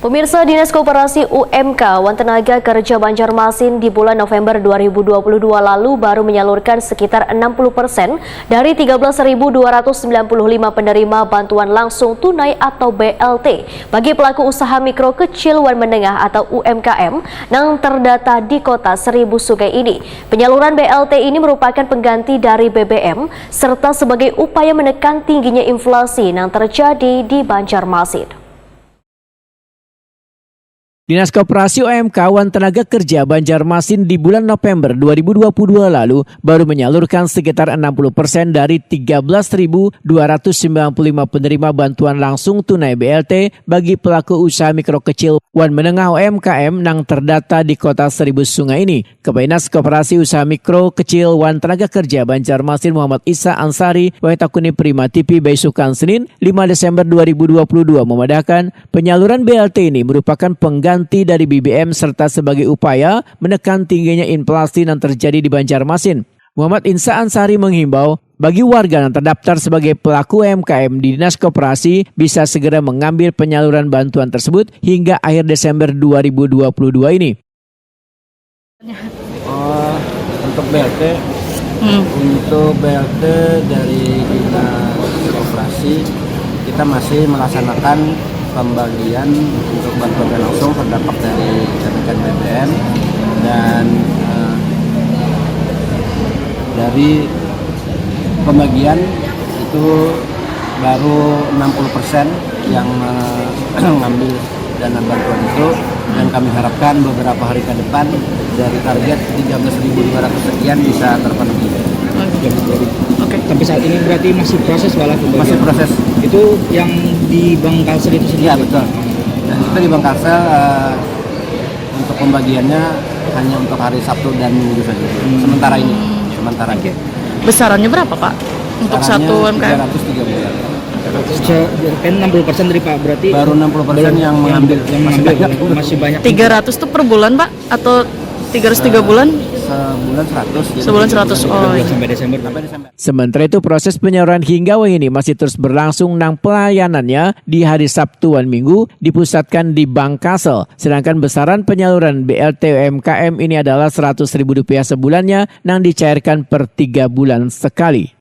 Pemirsa, Dinas Koperasi UMK Wan Tenaga Kerja Banjarmasin di bulan November 2022 lalu baru menyalurkan sekitar 60% dari 13.295 penerima bantuan langsung tunai atau BLT bagi pelaku usaha mikro kecil dan menengah atau UMKM yang terdata di kota Seribu Sungai ini. Penyaluran BLT ini merupakan pengganti dari BBM serta sebagai upaya menekan tingginya inflasi yang terjadi di Banjarmasin. Dinas Koperasi UMK Wan Tenaga Kerja Banjarmasin di bulan November 2022 lalu baru menyalurkan sekitar 60% dari 13.295 penerima bantuan langsung tunai BLT bagi pelaku usaha mikro kecil dan menengah UMKM yang terdata di kota Seribu Sungai ini. Kepala Dinas Koperasi Usaha Mikro Kecil Wan Tenaga Kerja Banjarmasin Muhammad Isa Ansari Wahitakuni Prima TV Baisukan Senin 5 Desember 2022 memadakan penyaluran BLT ini merupakan pengganti dari BBM serta sebagai upaya menekan tingginya inflasi yang terjadi di Banjarmasin. Muhammad Isa Ansari menghimbau bagi warga yang terdaftar sebagai pelaku UMKM di Dinas Koperasi bisa segera mengambil penyaluran bantuan tersebut hingga akhir Desember 2022 ini. Untuk BLT, dari Dinas Koperasi kita masih melaksanakan pembagian untuk bantuan langsung terdampak dari kenaikan BBM dan dari pembagian itu baru 60% yang mengambil dana bantuan itu, dan kami harapkan beberapa hari ke depan dari target 13.200 sekian bisa terpenuhi. Oke. Sampai saat ini berarti masih proses pembagian? Masih proses. Itu yang di Bank Kalsel itu sendiri? Iya, betul. Dan itu di Bank Kalsel untuk pembagiannya hanya untuk hari Sabtu dan Minggu saja. Sementara ini. Okay. Besarannya berapa, Pak? Untuk satu UMKM? 303 bulan. Kan 60% dari Pak, berarti baru 60% yang mengambil. Masih banyak. 300 itu per bulan, Pak? Atau 303 bulan? Sebulan 100. Sebulan 100. Oh, iya. Sampai Desember. Sementara itu proses penyaluran hingga hari ini masih terus berlangsung dan pelayanannya di hari Sabtu dan Minggu dipusatkan di Bank Kalsel. Sedangkan besaran penyaluran BLT UMKM ini adalah Rp100.000 sebulannya yang dicairkan per 3 bulan sekali.